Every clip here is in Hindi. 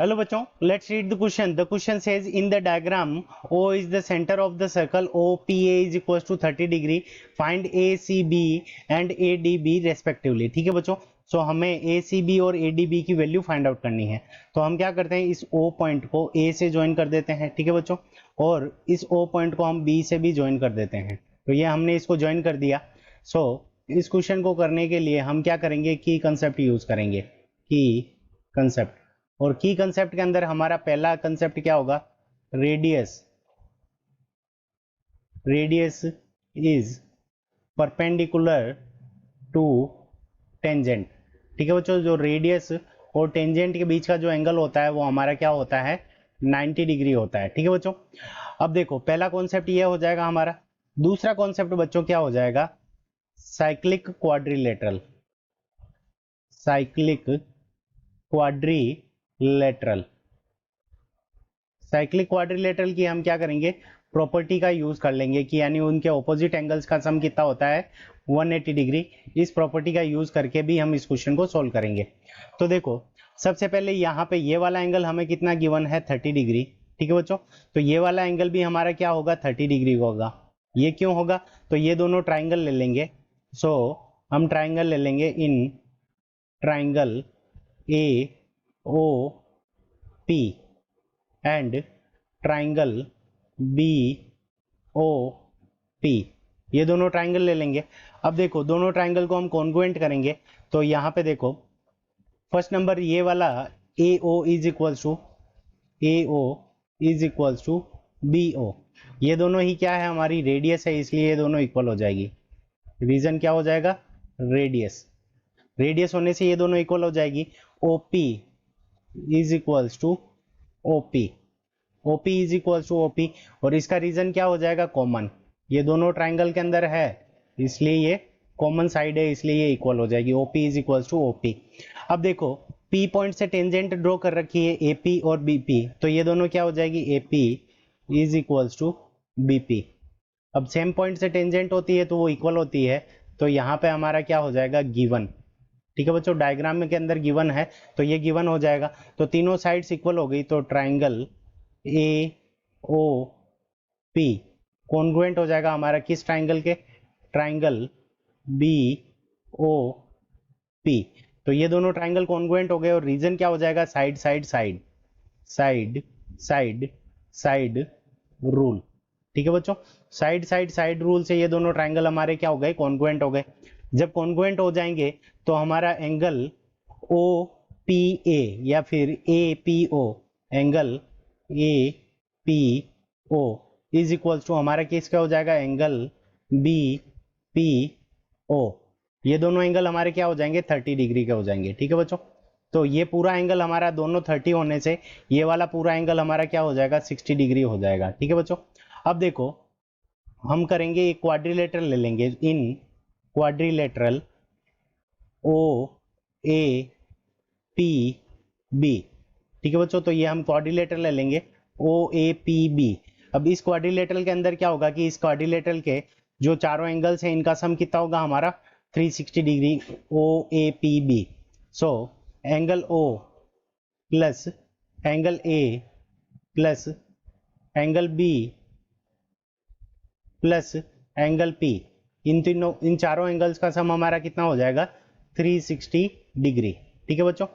हेलो बच्चों, let's read the question. The question says in the diagram O is the centre of the circle OPA is equal to 30 degree. Find ACB and ADB respectively. ठीक है बच्चों, सो हमें ACB और ADB की वैल्यू फाइंड आउट करनी है. तो हम क्या करते हैं, इस O पॉइंट को A से ज्वाइन कर देते हैं. ठीक है बच्चों, और इस O पॉइंट को हम B से भी ज्वाइन कर देते हैं. तो ये हमने इसको ज्वाइन कर दिया. सो इस क्वेश्चन को करने के लिए हम क्या करेंगे, की कंसेप्ट यूज करेंगे. की कंसेप्ट, और की कंसेप्ट के अंदर हमारा पहला कंसेप्ट क्या होगा, radius. Radius is perpendicular to tangent. ठीक है बच्चों, जो रेडियस और टेंजेंट के बीच का जो एंगल होता है वो हमारा क्या होता है, 90 डिग्री होता है. ठीक है बच्चों, अब देखो पहला कॉन्सेप्ट ये हो जाएगा हमारा. दूसरा कॉन्सेप्ट बच्चों क्या हो जाएगा, cyclic quadrilateral. Cyclic quadrilateral. Cyclic quadrilateral की हम क्या करेंगे, प्रॉपर्टी का यूज कर लेंगे कि यानी उनके ऑपोजिट एंगल्स का सम कितना होता है, 180 डिग्री. इस प्रॉपर्टी का यूज करके भी हम इस क्वेश्चन को सोल्व करेंगे. तो देखो सबसे पहले यहाँ पे ये वाला एंगल हमें कितना गिवन है, 30 डिग्री. ठीक है बच्चों, तो ये वाला एंगल भी हमारा क्या होगा, 30 डिग्री होगा. ये क्यों होगा, तो ये दोनों ट्राइंगल ले लेंगे. सो हम ट्राइंगल ले लेंगे, in triangle AOP and triangle BOP, ये दोनों ट्राइंगल ले लेंगे. अब देखो दोनों ट्राइंगल को हम कॉन्ग्रुएंट करेंगे. तो यहाँ पे देखो फर्स्ट नंबर ये वाला AO is equals to BO. ये दोनों ही क्या है, हमारी रेडियस है, इसलिए ये दोनों इक्वल हो जाएगी. रीजन क्या हो जाएगा, रेडियस. रेडियस होने से ये दोनों इक्वल हो जाएगी. OP is equals to OP. OP is equal to OP, और इसका रीजन क्या हो जाएगा, कॉमन. ये दोनों ट्राइंगल के अंदर है इसलिए ये कॉमन साइड है, इसलिए ये इक्वल हो जाएगी. OP is equal to OP. अब देखो P पॉइंट से टेंजेंट ड्रॉ कर रखी है AP और BP, तो ये दोनों क्या हो जाएगी, AP is equal to BP. अब सेम पॉइंट से टेंजेंट होती है तो वो इक्वल होती है, तो यहाँ पे हमारा क्या हो जाएगा, गिवन. ठीक है बच्चों, डायग्राम में के अंदर गिवन है तो ये गिवन हो जाएगा. तो तीनों साइड्स इक्वल हो गई, तो ट्राइंगल AOP कॉन्ग्रुएंट हो जाएगा हमारा किस ट्राइंगल के, ट्राइंगल BOP. तो ये दोनों ट्राइंगल कॉन्ग्रुएंट हो गए, और रीजन क्या हो जाएगा, side side side side side side rule. ठीक है बच्चों, साइड साइड साइड रूल से ये दोनों ट्राइंगल हमारे क्या हो गए, कॉन्ग्रुएंट हो गए. जब कॉन्ग्रुएंट हो जाएंगे तो हमारा एंगल OPA या फिर APO, angle APO is equal to हमारा केस क्या हो जाएगा, एंगल BPO. ये दोनों एंगल हमारे क्या हो जाएंगे, 30 डिग्री के हो जाएंगे. ठीक है बच्चों, तो ये पूरा एंगल हमारा दोनों 30 होने से ये वाला पूरा एंगल हमारा क्या हो जाएगा, 60 डिग्री हो जाएगा. ठीक है बच्चों, अब देखो हम करेंगे एक क्वाड्रिलेटरल ले लेंगे, इन क्वाड्रिलेटरल OAPB. ठीक है बच्चों, तो ये हम क्वाड्रिलेटरल ले लेंगे OAPB. अब इस क्वाड्रिलेटरल के अंदर क्या होगा कि इस क्वाड्रिलेटरल के जो चारों एंगल्स हैं इनका सम कितना होगा हमारा, 360 degree OAPB. So angle O plus angle A plus angle B plus angle P, इन चारों एंगल्स का सम हमारा कितना हो जाएगा, 360 डिग्री. ठीक है बच्चों,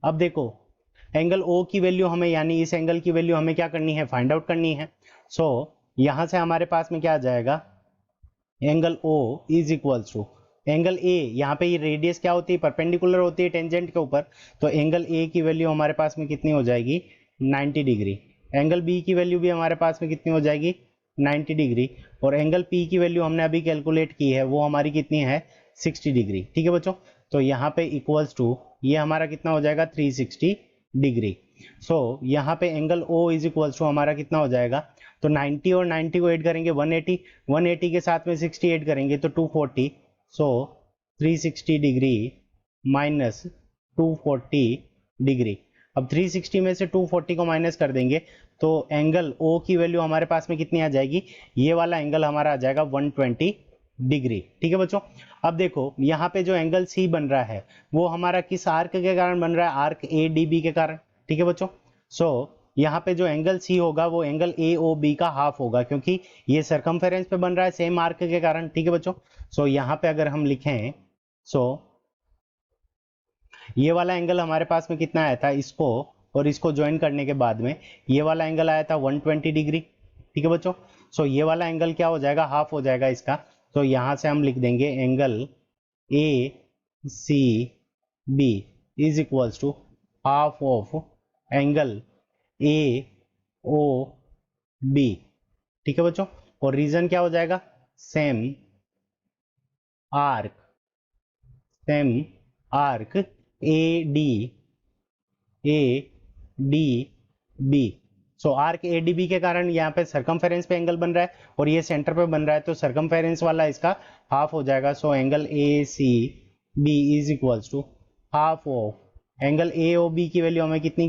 अब देखो एंगल O की वैल्यू हमें, यानी इस एंगल की वैल्यू हमें क्या करनी है, फाइंड आउट करनी है. सो यहां से हमारे पास में क्या आ जाएगा, angle O is equal to angle A. यहाँ पे ये रेडियस क्या होती है, परपेंडिकुलर होती है टेंजेंट के ऊपर, तो एंगल A की वैल्यू हमारे पास में कितनी हो जाएगी, 90 डिग्री. एंगल B की वैल्यू भी हमारे पास में कितनी हो जाएगी, 90 डिग्री. और एंगल P की वैल्यू हमने अभी कैलकुलेट की है, वो हमारी कितनी है, 60 डिग्री. ठीक है बच्चों, तो यहाँ पे इक्वल्स टू ये हमारा कितना हो जाएगा, 360 डिग्री. सो यहाँ पे angle O is equals to हमारा कितना हो जाएगा, तो 90 और 90 को ऐड करेंगे 180, 180 के साथ में 60 ऐड करेंगे तो 240. सो 360 डिग्री माइनस 240 डिग्री. अब 360 में से 240 को माइनस कर देंगे तो एंगल O की वैल्यू हमारे पास में कितनी आ जाएगी, ये वाला एंगल हमारा आ जाएगा 120 डिग्री. ठीक है बच्चों, अब देखो यहाँ पे जो एंगल C बन रहा है वो हमारा किस आर्क के कारण बन रहा है, आर्क ADB के कारण. ठीक है बच्चों, सो यहाँ पे जो एंगल सी होगा वो एंगल ए ओ बी का हाफ होगा, क्योंकि ये सर्कमफेरेंस पे बन रहा है सेम आर्क के कारण। ठीक है बच्चों, सो यहाँ पे अगर हम लिखें, सो ये वाला एंगल हमारे पास में कितना आया था, इसको और इसको ज्वाइन करने के बाद में ये वाला एंगल आया था 120 डिग्री। ठीक है बच्चों, सो ये वाला एंगल क्या हो जाएगा, हाफ हो जाएगा इसका। तो यहां से हम लिख देंगे angle A C B is equals to half of angle A O B. ठीक है बच्चों, और रीजन क्या हो जाएगा, same arc, same arc A D B. So arc A D B के कारण यहाँ पे सरकमफेरेंस पे एंगल बन रहा है और ये सेंटर पे बन रहा है, तो सरकमफेरेंस वाला इसका हाफ हो जाएगा। So angle A C B is equals to half of angle A O B की वैल्यू हमें कितनी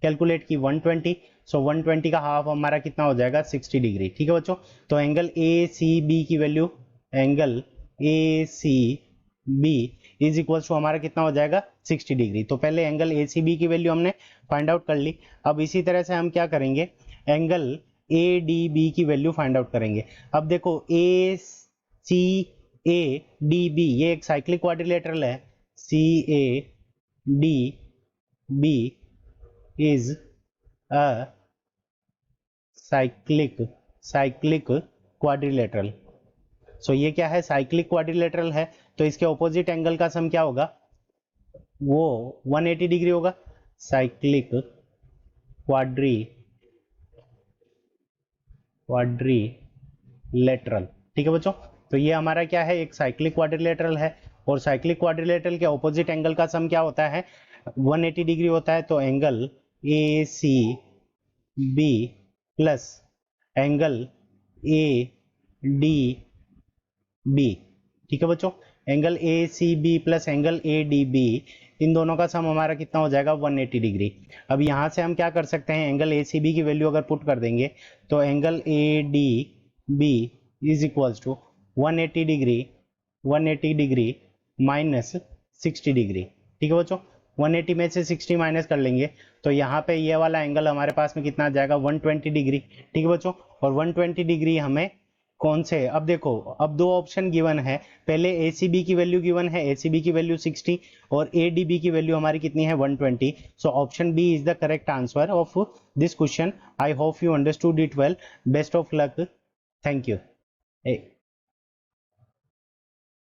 कैलकुलेट की, 120। सो 120 का हाफ हमारा कितना हो जाएगा, 60 डिग्री। ठीक है बच्चों, तो एंगल ए सी बी की value, angle A C B is equals to हमारा कितना हो जाएगा, 60 डिग्री। तो पहले एंगल ए सी बी की वैल्यू हमने फाइंड आउट कर ली। अब इसी तरह से हम क्या करेंगे, एंगल ए डी बी की वैल्यू फाइंड आउट करेंगे। अब देखो ए सी ए डी बी ये एक साइक्लिक क्वाड्रिलेटरल है, C A D B is a cyclic quadrilateral. So ये क्या है, साइक्लिक क्वाड्रिलेटरल है, तो इसके ऑपोजिट एंगल का सम क्या होगा, वो 180 डिग्री होगा। Cyclic quadrilateral. ठीक है बच्चों, तो ये हमारा क्या है, एक साइक्लिक क्वाड्रिलेटरल है, और साइक्लिक क्वाड्रिलेटरल के ऑपोजिट एंगल का सम क्या होता है, 180 डिग्री होता है। तो angle A C B plus angle A D B. ठीक है बच्चों, angle A C B plus angle A D B, इन दोनों का सम हमारा कितना हो जाएगा, 180 डिग्री। अब यहां से हम क्या कर सकते हैं, एंगल ए सी बी की वैल्यू अगर पुट कर देंगे तो angle A D B is equals to 180 degree minus 60 degree. ठीक है बच्चों, 180 में से 60 माइनस कर लेंगे तो यहाँ पे ये वाला एंगल हमारे पास में कितना आ जाएगा, 120 डिग्री। ठीक है बच्चों, और 120 डिग्री हमें कौन से, अब देखो अब दो ऑप्शन गिवन है, पहले ACB की वैल्यू गिवन है, ACB की वैल्यू 60 और ADB की वैल्यू हमारी कितनी है, 120। So option B is the correct answer of this question. I hope you understood it well. Best of luck, thank you.